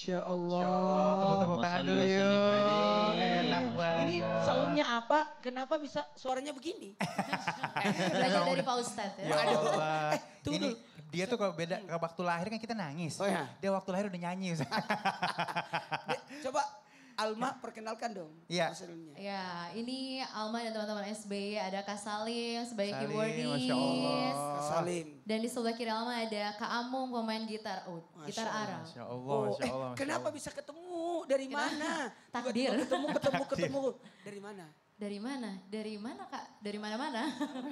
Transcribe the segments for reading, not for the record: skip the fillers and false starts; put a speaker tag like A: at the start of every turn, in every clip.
A: Masya Allah. Tepuk tangan dulu yuk. Enak banget.
B: Ini soundnya apa? Kenapa bisa suaranya begini?
C: Belajar dari Pak Ustadz ya.
A: Ya Allah.
B: Tunggu
A: Ini
B: dulu.
A: dia tuh kalau beda ke waktu lahir kan kita nangis.
B: Oh ya?
A: Dia waktu lahir udah nyanyi.
B: Coba Alma perkenalkan dong.
A: Iya.
B: personilnya.
C: Ya, ini Alma dan teman-teman SBY, ada Kak Salim sebagai
A: Salim,
C: keyboardis.
A: Masya Allah.
B: Kak Salim.
C: Dan di sebelah kiri Alma ada Kak Amung pemain gitar ud, gitar Arab.
A: Masya Allah,
B: Oh,
A: Masya Allah. Masya
B: kenapa
A: Allah.
B: bisa ketemu? Dari mana?
C: Takdir.
B: Tiba-tiba ketemu. Dari mana?
C: Dari mana? Dari mana Kak? Dari mana-mana.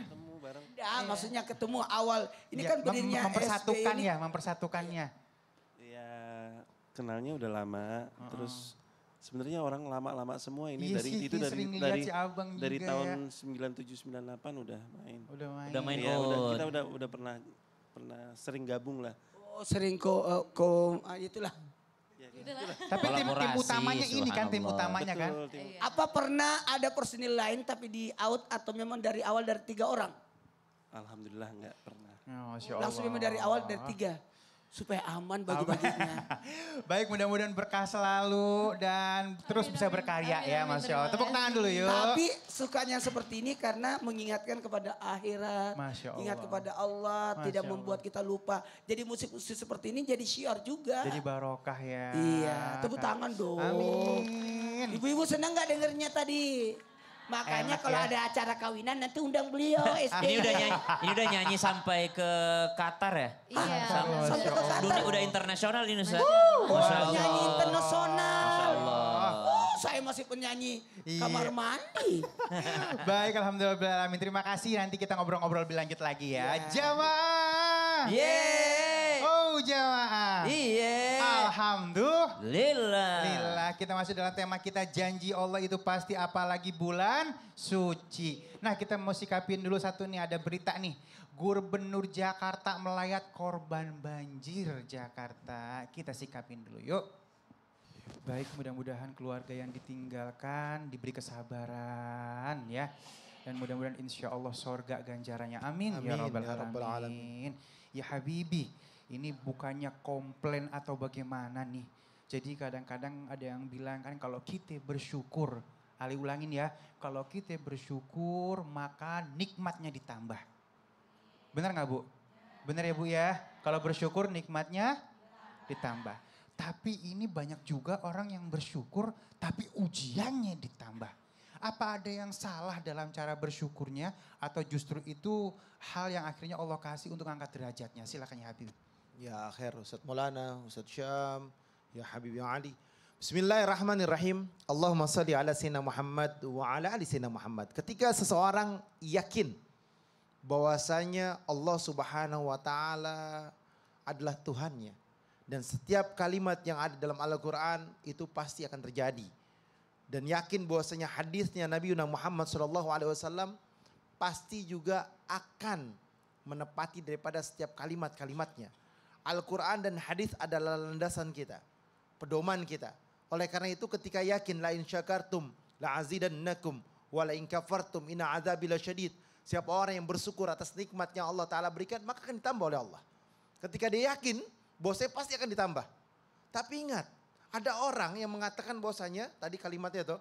D: Ketemu bareng.
B: Ya, maksudnya ketemu awal. Ini
A: Ya,
B: kan berdirinya
A: mempersatukan
B: SBY ini.
A: ya, mempersatukannya.
D: Ya kenalnya udah lama. Terus sebenarnya orang lama-lama semua ini
A: Iya
D: dari
A: sih,
D: itu dari
A: sering lihat
D: dari
A: si Abang
D: dari
A: juga
D: tahun
A: ya.
D: 97 98 udah main.
A: Udah main.
E: Udah main.
D: Iya,
E: Ud.
D: kita udah pernah sering gabung lah.
B: Oh, sering itulah.
A: Tapi tim
E: Kolaborasi,
A: utamanya ini kan, tim
E: subhanallah.
A: utamanya kan.
D: Betul, tim-
B: Apa pernah ada personil lain tapi di out atau memang dari awal dari 3 orang?
D: Alhamdulillah nggak pernah.
A: Ya, Masya Allah.
B: Langsung memang dari awal dari 3. Supaya aman bagi-baginya.
A: Baik, mudah-mudahan berkah selalu dan terus bisa berkarya
C: Amin,
A: ya,
C: amin,
A: Masya Allah.
C: terima
A: Tepuk tangan
C: kasih.
A: dulu yuk.
B: Tapi sukanya seperti ini karena mengingatkan kepada akhirat.
A: Masya Allah.
B: Ingat kepada Allah,
A: Masya
B: tidak
A: Allah.
B: membuat kita lupa. Jadi musik-musik seperti ini jadi syiar juga.
A: Jadi barokah ya.
B: Iya, tepuk tangan dong.
A: Amin.
B: Ibu-ibu senang gak dengernya tadi? Makanya
A: Enak
B: kalau
A: ya.
B: ada acara kawinan nanti undang beliau SD.
E: Ini udah nyanyi sampai ke Qatar ya?
C: Iya.
B: Sampai ke Qatar.
E: Udah internasional ini Ustaz.
B: Penyanyi internasional.
E: Masya Allah.
B: Saya masih penyanyi
A: Iya.
B: kamar mandi.
A: Baik, alhamdulillah. Terima kasih. Nanti kita ngobrol-ngobrol lebih lanjut lagi ya.
B: Iya.
A: Jamaah.
E: Yeay.
A: Oh, jamaah.
E: Iya.
A: Alhamdulillah.
E: Lillah.
A: Kita masuk dalam tema kita janji Allah itu pasti apalagi bulan suci. Nah kita mau sikapin dulu satu nih, ada berita nih. Gubernur Jakarta melayat korban banjir Jakarta. Kita sikapin dulu yuk. Baik, mudah-mudahan keluarga yang ditinggalkan diberi kesabaran ya. Dan mudah-mudahan insya Allah sorga ganjarannya. Amin.
F: Amin,
A: Ya Rabbal
F: ya Rabbal
A: Alamin. Ya Habibi, ini bukannya komplain atau bagaimana nih. Jadi kadang-kadang ada yang bilang kan kalau kita bersyukur, Ali ulangin ya, kalau kita bersyukur maka nikmatnya ditambah. Benar nggak Bu? Benar ya Bu ya? Kalau bersyukur nikmatnya ditambah. Tapi ini banyak juga orang yang bersyukur tapi ujiannya ditambah. Apa ada yang salah dalam cara bersyukurnya atau justru itu hal yang akhirnya Allah kasih untuk angkat derajatnya? Silakan ya Habib.
F: Ya khair Ustaz Maulana, Ustaz Syam, ya Habib ya Ali. Bismillahirrahmanirrahim. Allahumma salli ala Sayyidina Muhammad wa ala ali Sayyidina Muhammad. Ketika seseorang yakin bahwasanya Allah Subhanahu wa taala adalah Tuhannya dan setiap kalimat yang ada dalam Al-Qur'an itu pasti akan terjadi. Dan yakin bahwasanya hadisnya Nabi Muhammad SAW pasti juga akan menepati daripada setiap kalimat-kalimatnya. Al-Quran dan hadis adalah landasan kita, pedoman kita. Oleh karena itu ketika yakin la in syakartum la azidannakum wa la in kafartum inna azabi lasyadid. Siapa orang yang bersyukur atas nikmat yang Allah Ta'ala berikan maka akan ditambah oleh Allah. Ketika dia yakin bahwasanya pasti akan ditambah. Tapi ingat, ada orang yang mengatakan bahwasanya tadi kalimatnya itu,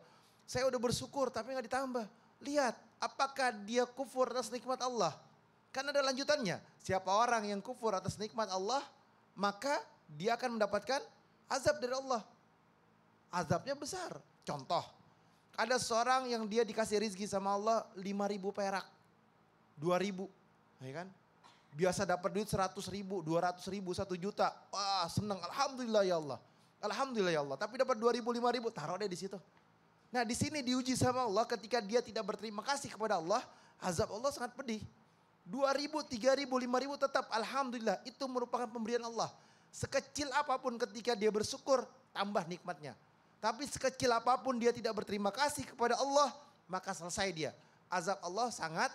F: saya udah bersyukur tapi nggak ditambah. Lihat, apakah dia kufur atas nikmat Allah? Kan ada lanjutannya. Siapa orang yang kufur atas nikmat Allah, maka dia akan mendapatkan azab dari Allah. Azabnya besar. Contoh, ada seorang yang dia dikasih rizki sama Allah 5.000 perak. 2.000, ya kan? Biasa dapat duit 100.000, 200.000, 1 juta. Wah senang, alhamdulillah ya Allah. Alhamdulillah ya Allah. Tapi dapat 2.000, 5.000, taruh deh di situ. Nah di sini diuji sama Allah ketika dia tidak berterima kasih kepada Allah, azab Allah sangat pedih. 2.000, 3.000, 5.000 tetap alhamdulillah itu merupakan pemberian Allah. Sekecil apapun ketika dia bersyukur tambah nikmatnya. Tapi sekecil apapun dia tidak berterima kasih kepada Allah maka selesai dia. Azab Allah sangat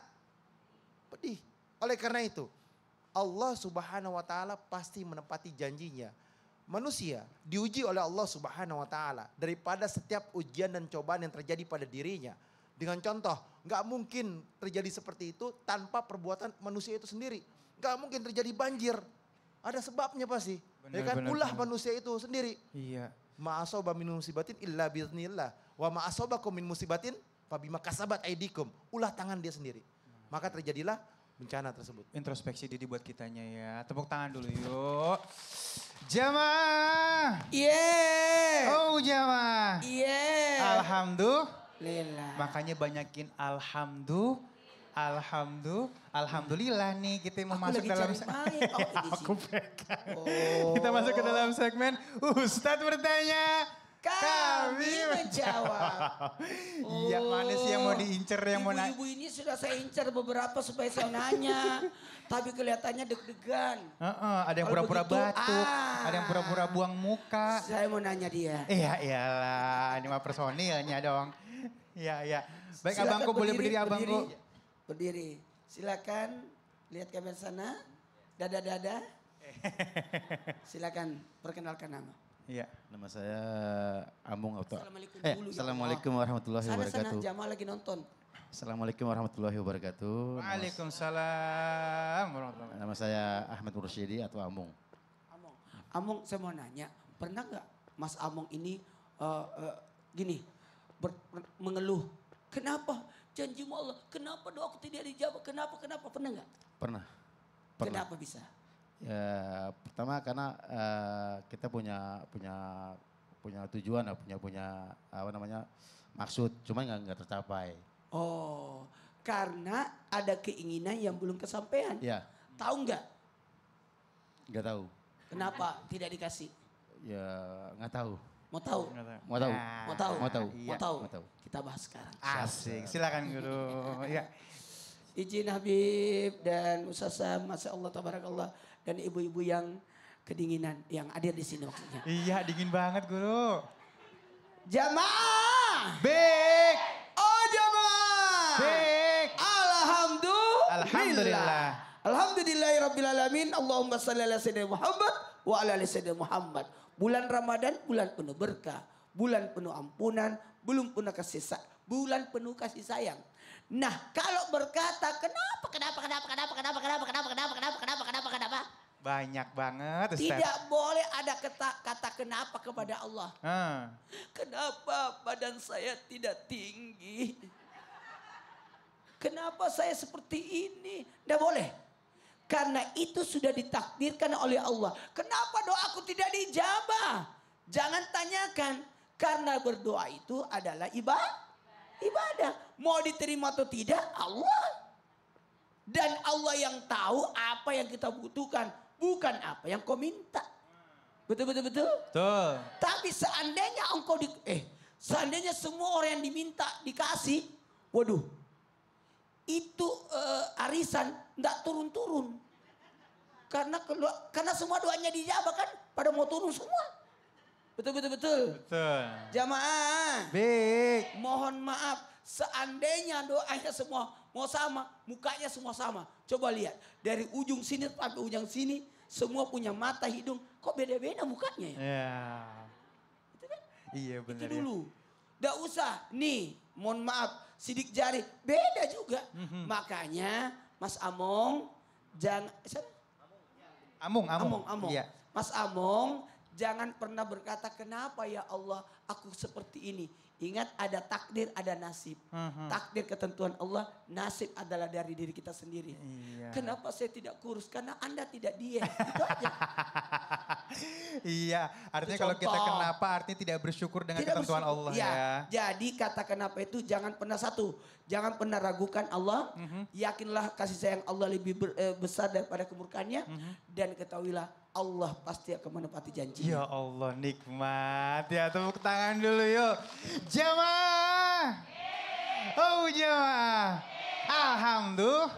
F: pedih. Oleh karena itu Allah Subhanahu wa taala pasti menepati janjinya. Manusia diuji oleh Allah Subhanahu wa taala daripada setiap ujian dan cobaan yang terjadi pada dirinya. Dengan contoh, nggak mungkin terjadi seperti itu tanpa perbuatan manusia itu sendiri. Nggak mungkin terjadi banjir. Ada sebabnya pasti. Ya kan
A: Benar,
F: ulah
A: benar.
F: manusia itu sendiri.
A: Iya.
F: Ma asoba min musibatin illa biiznillah. Wa ma asobakum min musibatin fabima kasabat aidikum. Ulah tangan dia sendiri. Maka terjadilah bencana tersebut.
A: Introspeksi diri buat kitanya ya. Tepuk tangan dulu yuk. Jamaah.
B: Yeah.
A: Oh jamaah.
B: Yeah.
A: Alhamdulillah. Makanya banyakin alhamdulillah nih kita mau
B: Aku
A: masuk
B: lagi
A: dalam
B: cari main. Oh, ini sih.
A: pegang.
B: Oh.
A: Kita masuk ke dalam segmen Ustadz bertanya.
B: Kami menjawab.
A: Iya, mana sih yang mau diincer, yang mau
B: Ibu-ibu ini sudah saya incar beberapa supaya saya nanya. Tapi kelihatannya deg-degan.
A: ada yang
B: Kalau
A: pura-pura
B: begitu,
A: batuk, ada yang pura-pura buang muka.
B: Saya mau nanya dia.
A: Iya iyalah, ini mah personilnya dong. Iya. Baik
B: Silakan
A: abangku boleh berdiri abangku.
B: Berdiri. Silakan lihat kamera sana. Dada-dada. Silakan perkenalkan nama.
A: Iya.
G: Nama saya Amung atau
B: Assalamualaikum dulu ya
G: Assalamualaikum
B: Allah.
G: warahmatullahi
B: Sana
G: wabarakatuh.
B: Jamaah lagi nonton.
G: Assalamualaikum warahmatullahi wabarakatuh.
A: Waalaikumsalam warahmatullahi.
G: Nama saya Ahmad Mursyidi atau Amung.
B: Among, saya mau nanya, pernah nggak Mas Among ini gini mengeluh? Kenapa janjimu Allah? Kenapa doaku tidak dijawab? Kenapa? Pernah nggak?
G: Pernah.
B: Kenapa bisa?
G: Ya, pertama karena kita punya tujuan, punya apa namanya maksud, cuma nggak tercapai.
B: Oh, karena ada keinginan yang belum kesampaian.
G: Ya,
B: Tahu nggak?
G: nggak tahu.
B: Kenapa tidak dikasih?
G: Ya, nggak tahu.
B: Mau tahu?
G: Mau tahu.
B: Mau tahu?
G: Mau tahu.
B: Mau tahu?
G: Mau tahu.
B: Kita bahas sekarang.
A: Asik, silakan guru. Iya.
B: Izin Habib dan Ustazah, Masya Allah, Tabarakallah. Dan ibu-ibu yang kedinginan, yang hadir di sini maksudnya.
A: Iya, dingin banget guru.
B: Jamaah!
A: Big,
B: Oh jamaah!
A: big. Alhamdulillah.
B: Alhamdulillahirrabbilalamin. Allahumma salli ala sayyidina Muhammad wa ala ali sayyidina Muhammad. Bulan Ramadan, bulan penuh berkah. Bulan penuh ampunan, bulan penuh kasih sayang. Nah, kalau berkata kenapa?
A: Banyak banget Ustaz.
B: Tidak boleh ada kata kenapa kepada Allah. Kenapa badan saya tidak tinggi? Kenapa saya seperti ini? Tidak boleh. Karena itu sudah ditakdirkan oleh Allah. Kenapa doaku tidak dijabah? Jangan tanyakan. Karena berdoa itu adalah ibadah. Mau diterima atau tidak Allah. Dan Allah yang tahu apa yang kita butuhkan. Bukan apa yang kau minta. Betul?
A: Betul.
B: Tapi seandainya seandainya semua orang yang diminta dikasih. Waduh. Itu arisan enggak turun-turun. Karena semua doanya dijawab kan pada mau turun semua. Betul. Jamaah.
A: Big.
B: Mohon maaf, seandainya doanya semua mau sama, mukanya semua sama. Coba lihat, dari ujung sini sampai ujung sini, semua punya mata, hidung. Kok beda-beda mukanya ya?
A: Ya.
B: Itu kan?
A: Iya benar
B: Itu dulu. Nggak usah, nih mohon maaf, sidik jari, beda juga. Makanya Mas Among, jangan...
A: Amung.
B: Among.
A: Iya.
B: Mas Among, jangan pernah berkata kenapa ya Allah aku seperti ini. Ingat ada takdir, ada nasib. Takdir ketentuan Allah, nasib adalah dari diri kita sendiri.
A: Iya.
B: Kenapa saya tidak kurus? Karena Anda tidak diet. Itu aja.
A: Iya, artinya
B: Itu
A: kalau kita
B: contoh.
A: kenapa artinya tidak bersyukur dengan
B: Tidak
A: ketentuan
B: bersyukur.
A: Allah ya.
B: Jadi kata kenapa itu jangan pernah jangan pernah ragukan Allah. Yakinlah kasih sayang Allah lebih besar daripada kemurkaannya. Dan ketahuilah Allah pasti akan menepati janji.
A: Ya Allah nikmat ya, tepuk tangan dulu yuk. Jamaah. Oh jamaah. Alhamdulillah.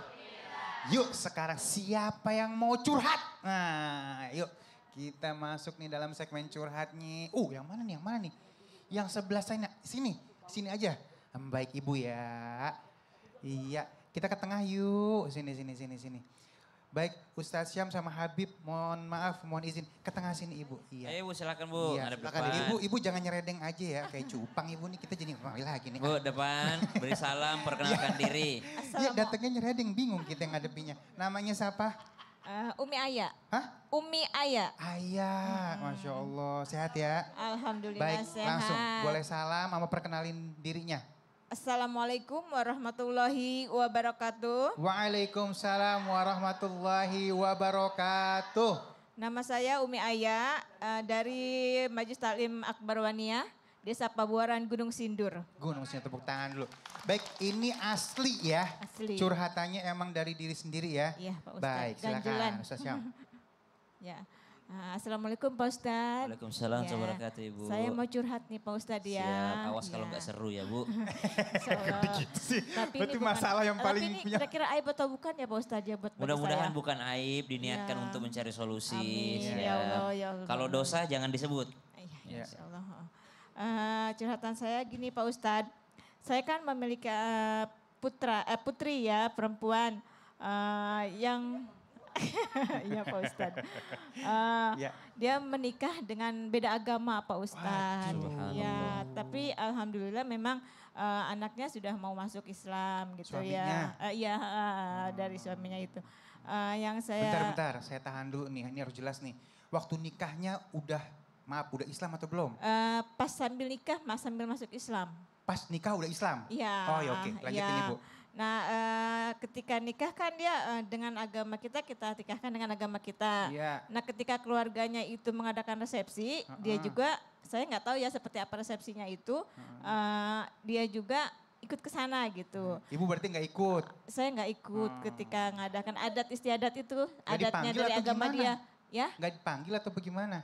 A: Yuk sekarang siapa yang mau curhat? Nah yuk kita masuk nih dalam segmen curhatnya. Yang mana nih? Yang sebelah sana, sini aja. Baik ibu ya. Iya, kita ke tengah yuk. Sini. Baik, Ustadz Syam sama Habib, mohon izin ke tengah sini ibu. Iya.
E: Ayo Bu silakan Bu,
A: Iya,
E: ada
A: silakan.
E: depan.
A: Ibu jangan nyeredeng aja ya, kayak cupang ibu nih, kita jadi ngomongin lagi nih.
E: Bu depan, beri salam, perkenalkan diri.
A: Iya datangnya nyeredeng, bingung kita yang ngadepinya. Namanya siapa?
H: Umi Aya.
A: Hah?
H: Umi Aya.
A: Ayah, Masya Allah. Sehat ya?
H: Alhamdulillah
A: Baik,
H: sehat.
A: langsung. Boleh salam sama perkenalin dirinya.
H: Assalamualaikum warahmatullahi wabarakatuh.
A: Waalaikumsalam warahmatullahi wabarakatuh.
H: Nama saya Umi Aya dari Majelis Taklim Akbar Waniyah, Desa Pabuaran, Gunung Sindur.
A: Gunung Sindur, tepuk tangan dulu. Baik, ini asli ya.
H: Asli.
A: Curhatannya emang dari diri sendiri ya.
H: Iya Pak Ustadz.
A: Baik,
H: Ganjilan.
A: silakan Ustaz Syam.
H: Ya. Assalamualaikum Pak Ustadz.
E: Waalaikumsalam
H: Ya,
E: warahmatullahi wabarakatuh, Ibu.
H: Saya mau curhat nih Pak Ustadz ya.
E: Siap, awas kalau
H: Ya.
E: nggak seru ya Bu.
H: Insya Allah.
A: Tapi
H: Berarti
A: masalah yang paling
H: Tapi ini
A: punya.
H: kira-kira aib atau bukan ya Pak Ustadz ya buat bagi
E: Mudah-mudahan
H: saya?
E: bukan aib, diniatkan
H: Ya.
E: untuk mencari solusi.
H: Amin,
E: Siap.
H: ya Allah, ya Allah.
E: Kalau dosa jangan disebut.
H: Iya,
A: Ya.
H: Insya Allah. Curhatan saya gini Pak Ustadz. Saya kan memiliki putri ya, perempuan yang iya Pak Ustadz.
A: Ya.
H: Dia menikah dengan beda agama Pak Ustadz.
E: Waduh.
H: Ya, tapi alhamdulillah memang anaknya sudah mau masuk Islam gitu
A: Suaminya?
H: ya. Iya, dari suaminya itu. Yang saya
A: Bentar, saya tahan dulu nih. Ini harus jelas nih. Waktu nikahnya udah Islam atau belum?
H: pas sambil nikah, sambil masuk Islam.
A: Pas nikah udah Islam?
H: Iya.
A: Oh ya oke, lanjutin
H: iya.
A: Ibu.
H: Nah, ketika nikah kan dia dengan agama kita nikahkan dengan agama kita.
A: Iya.
H: Nah, ketika keluarganya itu mengadakan resepsi, dia juga, saya nggak tahu ya seperti apa resepsinya itu, dia juga ikut ke sana gitu.
A: Ibu berarti nggak ikut?
H: Saya nggak ikut ketika mengadakan adat istiadat itu, adatnya
A: dipanggil
H: dari
A: atau
H: agama
A: gimana?
H: dia. Ya,
A: Nggak dipanggil atau bagaimana?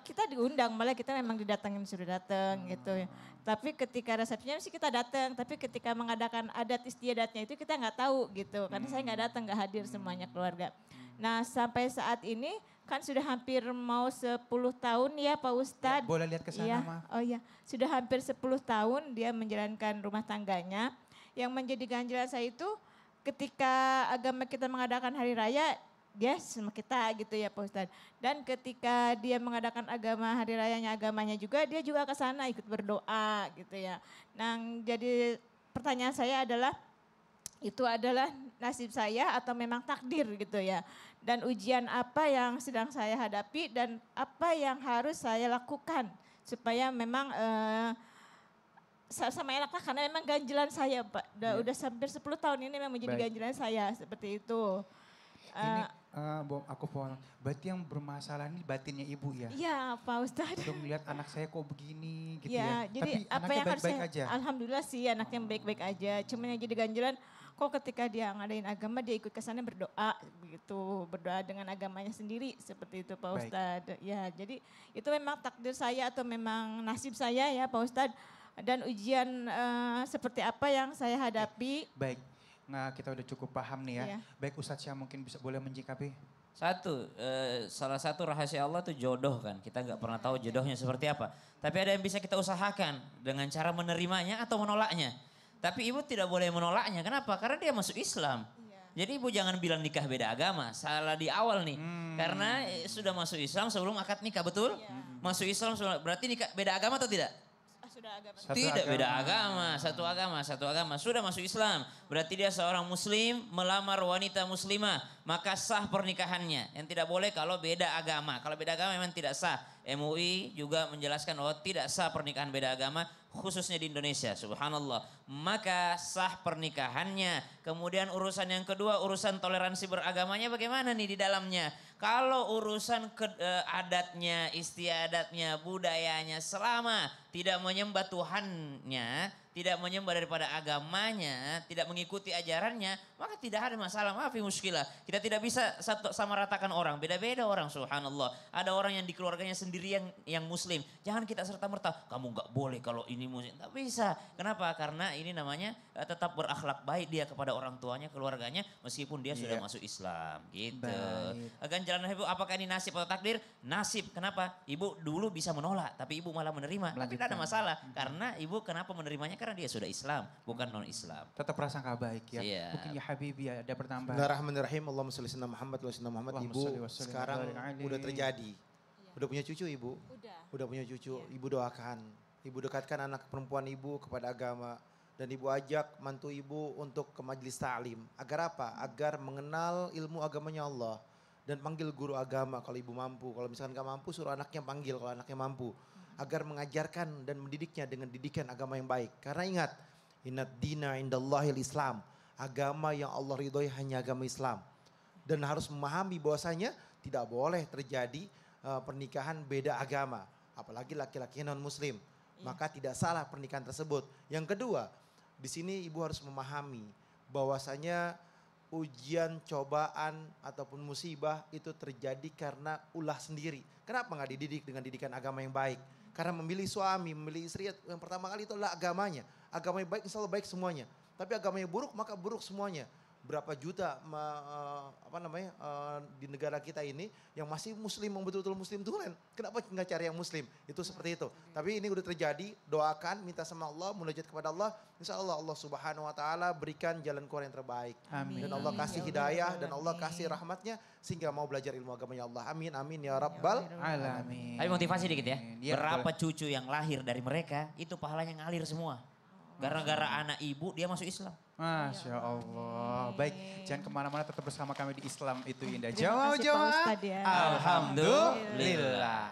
H: kita diundang, malah kita memang didatengin suruh datang gitu. Tapi ketika resepsinya sih kita datang, tapi ketika mengadakan adat istiadatnya itu kita nggak tahu gitu. Karena saya nggak datang, nggak hadir semuanya keluarga. Nah sampai saat ini kan sudah hampir mau 10 tahun ya Pak Ustadz.
A: Boleh lihat ke sana,
H: Iya,
A: Ma?
H: oh iya. Sudah hampir 10 tahun dia menjalankan rumah tangganya. Yang menjadi ganjilan saya itu ketika agama kita mengadakan hari raya, dia sama kita gitu ya Pak Ustadz. Dan ketika dia mengadakan hari rayanya agamanya juga, dia juga ke sana ikut berdoa gitu ya. Nah jadi pertanyaan saya adalah, itu adalah nasib saya atau memang takdir gitu ya. Dan ujian apa yang sedang saya hadapi dan apa yang harus saya lakukan supaya memang sama enaklah karena memang ganjilan saya Pak. Udah hampir 10 tahun ini memang menjadi
A: Baik.
H: ganjilan saya seperti itu.
A: Ini aku pohon. Berarti yang bermasalah ini batinnya ibu ya?
H: Iya Pak Ustadz.
A: Udah melihat anak saya kok begini gitu
H: Ya,
A: ya.
H: jadi
A: Tapi
H: apa
A: anaknya
H: yang harus
A: baik-baik
H: saya,
A: aja.
H: alhamdulillah sih anaknya baik-baik aja. Cuman yang jadi ganjilan, kok ketika dia ngadain agama dia ikut ke sana berdoa begitu, berdoa dengan agamanya sendiri seperti itu Pak
A: Baik.
H: Ustadz. Ya, jadi itu memang takdir saya atau memang nasib saya ya Pak Ustadz. Dan ujian seperti apa yang saya hadapi.
A: Baik. Nah kita udah cukup paham nih ya.
H: Iya.
A: Baik Ustadz Syam mungkin boleh menyikapi.
E: Salah satu rahasia Allah itu jodoh kan. Kita nggak pernah tahu jodohnya seperti apa. Tapi ada yang bisa kita usahakan dengan cara menerimanya atau menolaknya. Tapi ibu tidak boleh menolaknya. Kenapa? Karena dia masuk Islam. Jadi ibu jangan bilang nikah beda agama. Salah di awal nih. Karena sudah masuk Islam sebelum akad nikah, betul? Masuk Islam berarti nikah beda agama atau tidak?
H: Sudah agama.
A: Satu
E: Tidak
A: agama.
E: beda agama, satu agama. Sudah masuk Islam, berarti dia seorang muslim melamar wanita muslimah, maka sah pernikahannya. Yang tidak boleh kalau beda agama. Kalau beda agama memang tidak sah. MUI juga menjelaskan bahwa tidak sah pernikahan beda agama, khususnya di Indonesia, subhanallah. Maka sah pernikahannya. Kemudian urusan yang kedua, urusan toleransi beragamanya bagaimana nih di dalamnya. Kalau urusan adatnya, istiadatnya, budayanya, selama tidak menyembah Tuhannya, tidak menyembah daripada agamanya, tidak mengikuti ajarannya, maka tidak ada masalah. Maaf ya muskilah. Kita tidak bisa sama ratakan orang. Beda-beda orang, subhanallah. Ada orang yang di keluarganya sendiri yang muslim. Jangan kita serta-merta, kamu nggak boleh kalau ini muslim. Tak bisa. Kenapa? Karena ini namanya tetap berakhlak baik dia kepada orang tuanya, keluarganya, meskipun dia sudah masuk Islam. Gitu.
A: Baik.
E: Ganjaran ibu, apakah ini nasib atau takdir? Nasib. Kenapa? Ibu dulu bisa menolak, tapi ibu malah menerima. Tapi tidak ada masalah. Karena ibu kenapa menerimanya? Karena dia sudah Islam, bukan non-Islam.
A: Tetap prasangka baik ya.
E: Iya.
A: Mungkin ya Habibi ada pertambahan.
F: Bismillahirrahmanirrahim. Allahumma sholli ala Muhammad wa ala Muhammad.
A: Allahumma
F: Ibu
A: sholli wa sallim
F: sekarang
A: wa barik alaihi.
F: udah terjadi. Udah punya cucu ibu? Udah punya cucu. Ibu doakan. Ibu dekatkan anak perempuan ibu kepada agama. Dan ibu ajak mantu ibu untuk ke majelis ta'lim. Agar apa? Agar mengenal ilmu agamanya Allah. dan panggil guru agama kalau ibu mampu. Kalau misalkan gak mampu suruh anaknya panggil kalau anaknya mampu. Agar mengajarkan dan mendidiknya dengan didikan agama yang baik. Karena ingat, inad dina indallahil Islam. Agama yang Allah ridhoi hanya agama Islam. Dan harus memahami bahwasanya tidak boleh terjadi pernikahan beda agama. Apalagi laki-laki non muslim. Maka tidak salah pernikahan tersebut. Yang kedua, di sini ibu harus memahami bahwasanya ujian, cobaan, ataupun musibah itu terjadi karena ulah sendiri. Kenapa nggak dididik dengan didikan agama yang baik? Karena memilih suami, memilih istri yang pertama kali itu adalah agamanya. Agama yang baik insya Allah baik semuanya. Tapi agama yang buruk maka buruk semuanya. Berapa juta di negara kita ini yang masih muslim, yang betul-betul muslim tulen. Kenapa nggak cari yang muslim? Itu seperti itu. Tapi ini udah terjadi, doakan, minta sama Allah, munajat kepada Allah. Insya Allah Allah subhanahu wa ta'ala berikan jalan keluar yang terbaik.
A: Amin.
F: Dan Allah kasih hidayah dan Allah kasih rahmatnya sehingga mau belajar ilmu agamanya Allah. Amin, amin ya Rabbal
A: Alamin.
E: Tapi motivasi dikit ya.
A: Ya,
E: Berapa cucu yang lahir dari mereka itu pahalanya ngalir semua. Gara-gara anak ibu dia masuk Islam.
A: Masya Allah. Baik, jangan kemana-mana, tetap bersama kami di Islam itu indah.
H: Terima kasih Pak
A: Jawab-jawab.
H: Ustadz ya.
A: Alhamdulillah.